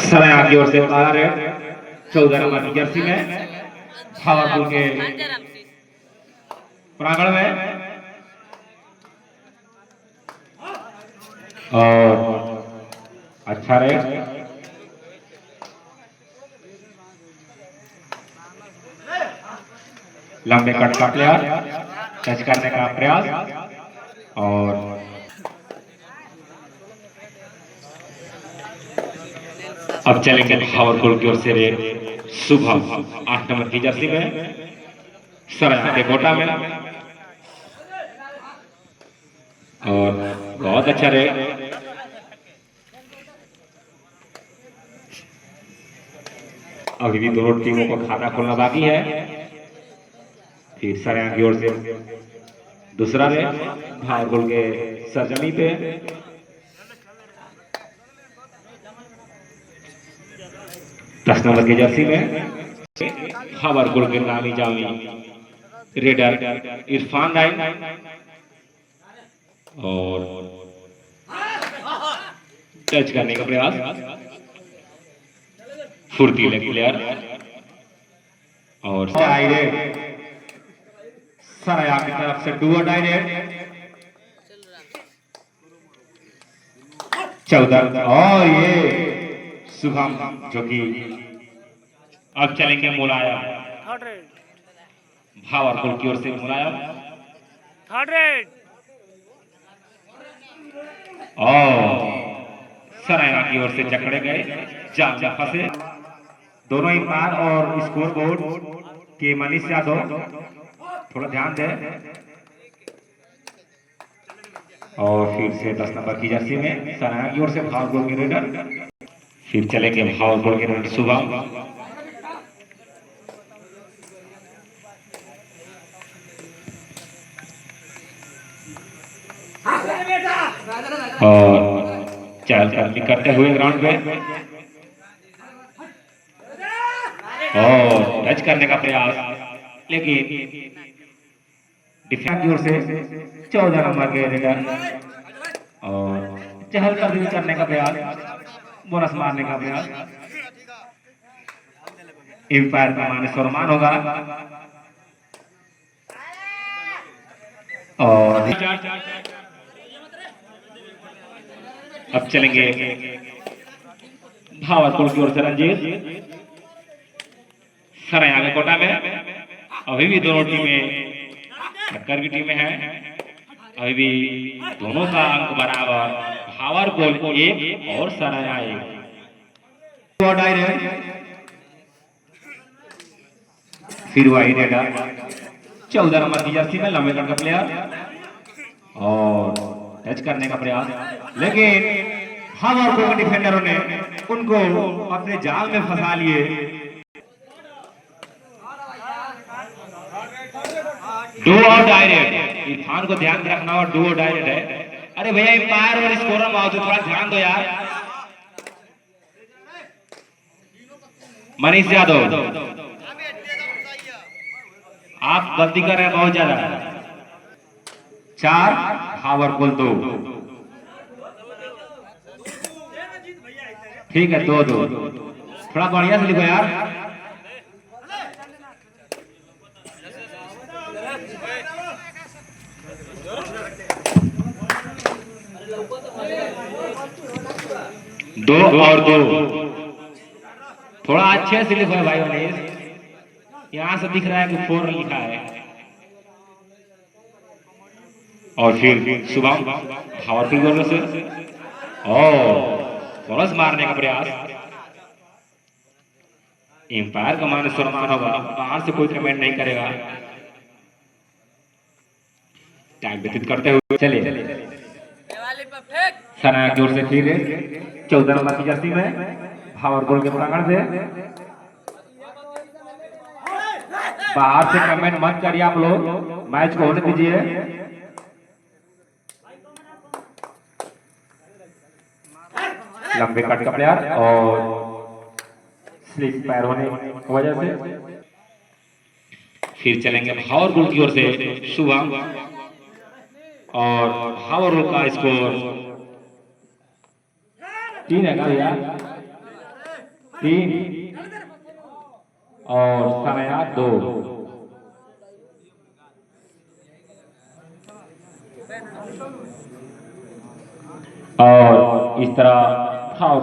सराय की ओर से आ रहे 14 नंबर की जर्सी में भावरपुर के प्रांगण में और अच्छा रहे लंबे कट का प्लेयर टच करने का प्रयास और अब चलेंगे भावरपुर की ओर से सुबह 8 नंबर की जर्सी में सराय के कोटा में और बहुत अच्छा रहे अभी भी दोनों टीमों को खाता खोलना बाकी है। फिर सराय की ओर से दूसरा रहे भावरपुर के सरजमी पे 10 नंबर की जर्सी में भावरपुर के नामी जामी रेडर इरफान राय और टच करने का प्रयास फुर्तीले प्लेयर और सराया की तरफ से डुओ डायरेक्ट 14 और ये शुभम जो कि अब चलेंगे मुलायम भावरपुर की ओर से मुलायम और सराया की ओर से जकड़े गए जाल में फंसे दोनों अंपायर और स्कोर बोर्ड के मनीष यादव थोड़ा ध्यान दें और फिर से 10 नंबर की जर्सी में सराया की ओर से भावरपुर के रेडर फिर चलेंगे भावरपुर के रेडर सुबह और चल करते हुए ग्राउंड पे और टच करने का प्रयास लेकिन डिफेंस की ओर से 14 नंबर के रेडर और चहल कदमी करने का प्रयास बोनस मारने का प्रयास एम्पायर का मान सम्मान होगा और अब चलेंगे भावरपुर की ओर से रंजीत सराय आगे कोटा में अभी भी दोनों टीमें टक्कर की टीमें हैं अभी भी दोनों का अंक बराबर भावरपुर 1 और सराय 1 फिर वही रेडर 14 नंबर की जर्सी में लंबे कट का प्लेयर और टच करने का प्रयास लेकिन भावरपुर के डिफेंडरों ने उनको अपने जाल में फंसा लिए डू और डायरेक्ट इरफान को ध्यान रखना और डू और डायरेक्ट है। अरे भैया एम्पायर और स्कोरर मौजूद थोड़ा ध्यान दो यार। मनीष यादव आप गलती कर रहे हैं बहुत ज्यादा। 4 भावरपुर 2 ठीक है 2-2 थोड़ा बढ़िया से लिखो यार। दो और 2 थोड़ा अच्छे से लिखो भाई मनीष यहां से दिख रहा है कि 4 लिखा है। और फिर शुभम भावरपुर से और बोनस मारने का प्रयास एम्पायर का मान सम्मान होगा बाहर से कोई कमेंट नहीं करेगा। टाइम व्यतीत करते हुए चलिए सराय की ओर से फिर 14 नंबर की जर्सी में भावरपुर के प्रांगण से बाहर से कमेंट मत करिए आप लोग मैच को होने दीजिए। लंबे कट का प्लेयर और स्लिप पैर होने की वजह से फिर चलेंगे भावरपुर की ओर से शुभम और भावरपुर का स्कोर 3 है भैया 3 और सरेया 2। और इस तरह फाउल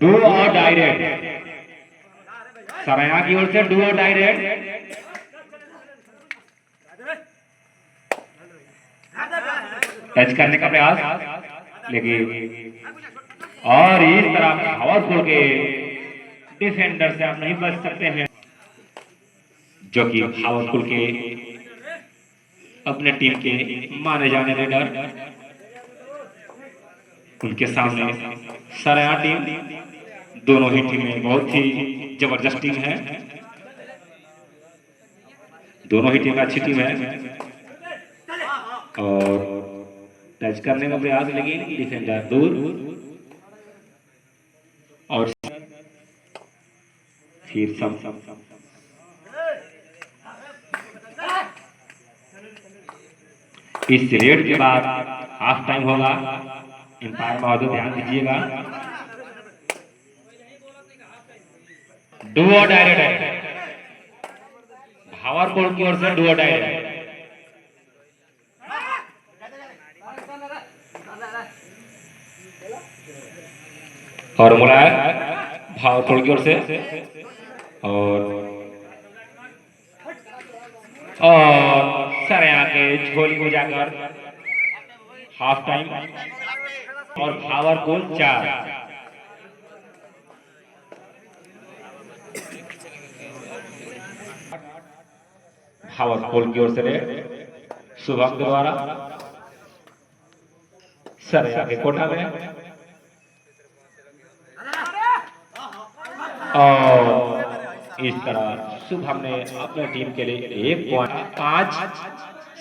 2 और डायरेक्ट सरेया की ओर से 2 और डायरेक्ट। टच करने का प्रयास लेकिन और इस तरह पावरफुल के डिफेंडर से आप नहीं बच सकते हैं, जो कि पावरफुल के अपने टीम के माने जाने लीडर। उनके सामने सरेया टीम, दोनों ही टीमें बहुत ही जबरदस्त टीम है, दोनों ही टीम अच्छी टीम है। और टच करने का प्रयास लेकिन डिफेंडर दूर। और फिर सब इस रेड के बाद हाफ टाइम होगा। एम्पायर महोदय ध्यान दीजिएगा। 2 और डायरेक्ट है, भावरकोट की ओर से 2 और डायरेक्ट। और मुड़ा भावरकोट की ओर से और सरेया के झोली को जाकर हाफ टाइम और भावरकोट 4। भावरकोट की ओर से शुभम के द्वारा सरेया के कोटा में। और इस तरह शुभम ने अपने टीम के लिए 1 पॉइंट, 5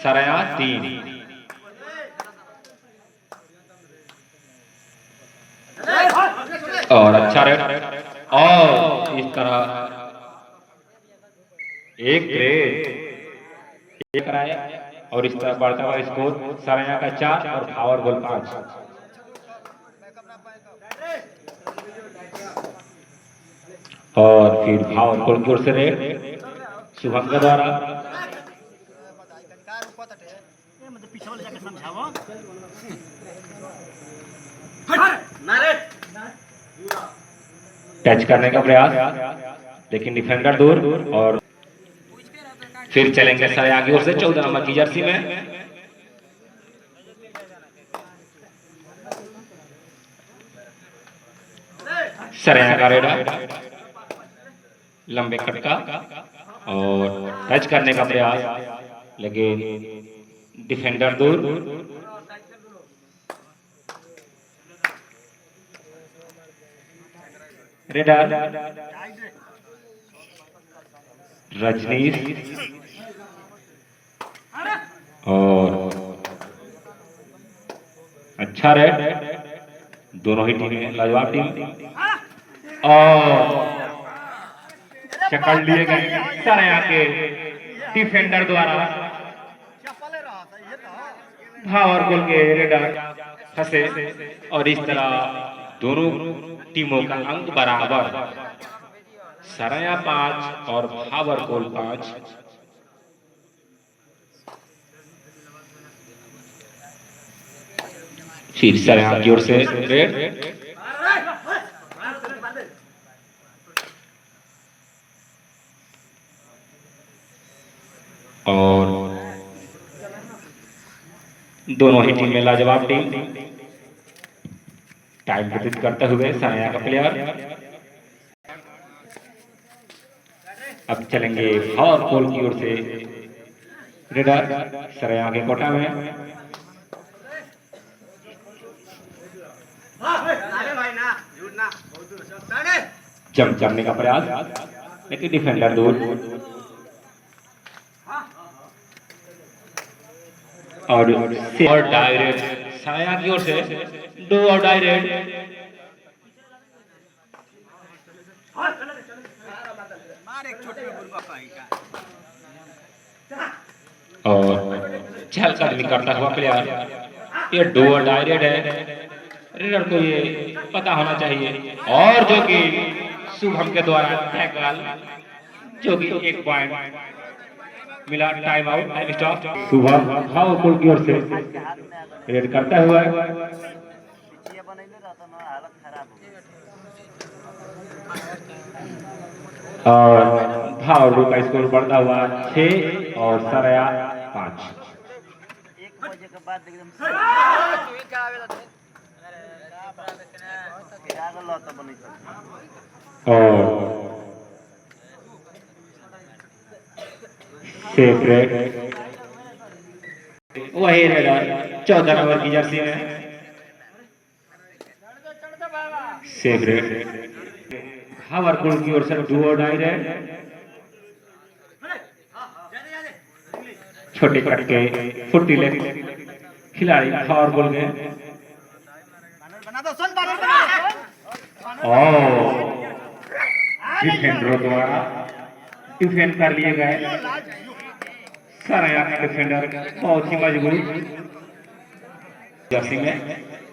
सरेया 3। और अच्छा रेड और इस तरह एक ग्रेड कराया। और इस तरह बढ़ता हुआ स्कोर सरेया का 4 और भावरकोट 5। और फिर भावरकोट की ओर से रेड शुभम के द्वारा। टच करने का प्रयास लेकिन डिफेंडर दूर। और फिर चलेंगे सरेया की ओर से 14 नंबर की जर्सी में। सरेया का रेडर लंबे कट का और टच करने का प्रयास लेकिन डिफेंडर दूर। रेडर रजनीश और अच्छा रेड, दोनों ही टीमें लाजवाब टीम। और चकड़ लिए गए सरेया के डिफेंडर द्वारा। भावरकोट के रेडर फंसे और इस तरह दोनों टीमों का अंक बराबर, सरेया 5 और भावरकोट 5। फिर सरेया की ओर से रेड और दोनों ही टीम में लाजवाब टीम। टाइम व्यतीत करते हुए सरेया का प्लेयर। अब चलेंगे भावरकोट की ओर से रेडर सरेया के कोटा में। जमने का प्रयास लेकिन डिफेंडर दूर। और डायरेक्ट सरेया की ओर से 2 और डायरेक्ट। और चल कदमी करता हुआ प्लेयर, ये 2 और डायरेक्ट है। रेडर को ये पता होना चाहिए। और जो कि शुभम के द्वारा टैकल, जो कि 1 पॉइंट मिला। Time out, time stop. Shubham Bhavpur की ओर से रेड करता हुआ और भावपुर का स्कोर बढ़ता हुआ 6 और सरया 5। और सेफ रेड वही रेडर 14 नंबर की जर्सी में सेफ रेड। भावरपुर की ओर से डुओ डायरेक्ट छोटे कट के फुर्तीले खिलाड़ी भावरपुर के डिफेंडरों द्वारा डिफेंड कर लिए गए। सरया का डिफेंडर बहुत ही मजबूत जर्सी में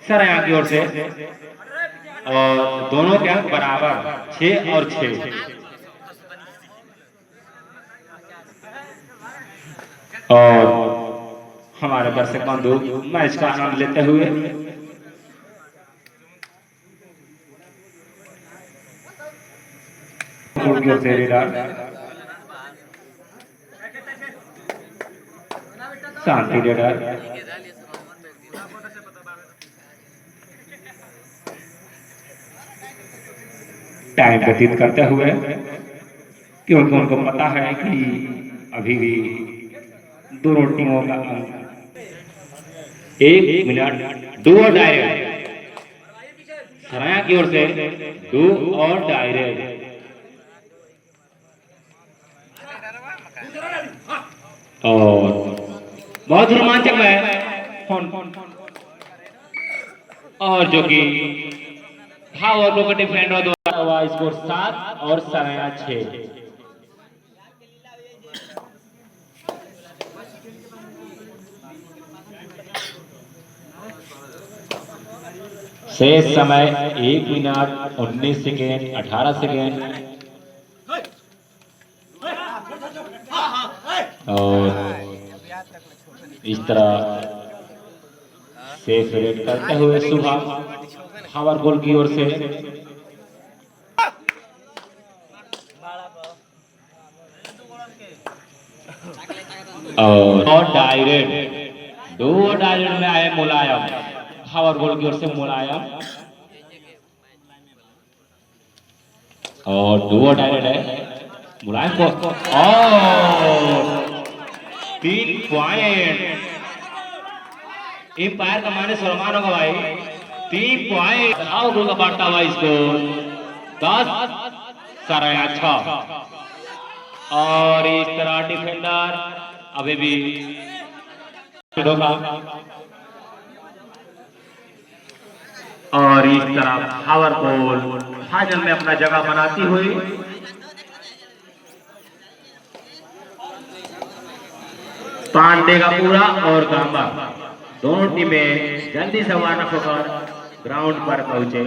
सरया की ओर से, और दोनों के अंक बराबर 6 और 6। और हमारे दर्शक बंधु मैच का आनंद लेते हुए शांति रेडर टाइम व्यतीत करते हुए, क्योंकि उनको पता है कि अभी भी दोनों टीमों का अंक 1 मिनट। डू और डायरेक्ट सरया की ओर से डू और डायरेक्ट और बहुत रोमांचक है और जो कि भावरपुर के डिफेंडर द्वारा हुआ स्कोर 7 और सरया 6। शेष समय 1 मिनट 19 सेकेंड 18 सेकेंड। और इस तरह सेफ रेड करते हुए शुभम भावरपुर की ओर से और डायरेक्ट 2 डायरेक्ट में आए मुलायम, भावरपुर की ओर से मुलायम और 2 डायरेक्ट है मुलायम को और 3 पॉइंट। एम्पायर का माने सम्मान होगा भाई। 3 पॉइंट भावरपुर का बढ़ता हुआ स्कोर 10 सरया 6। और इस तरह डिफेंडर अभी भी और इस तरह भावरपुर फाइनल में अपना जगह बनाती हुई पांडे का पूरा और गांबा दोनों टीमें जल्दी से वार्नअप होकर ग्राउंड पर पहुंचे।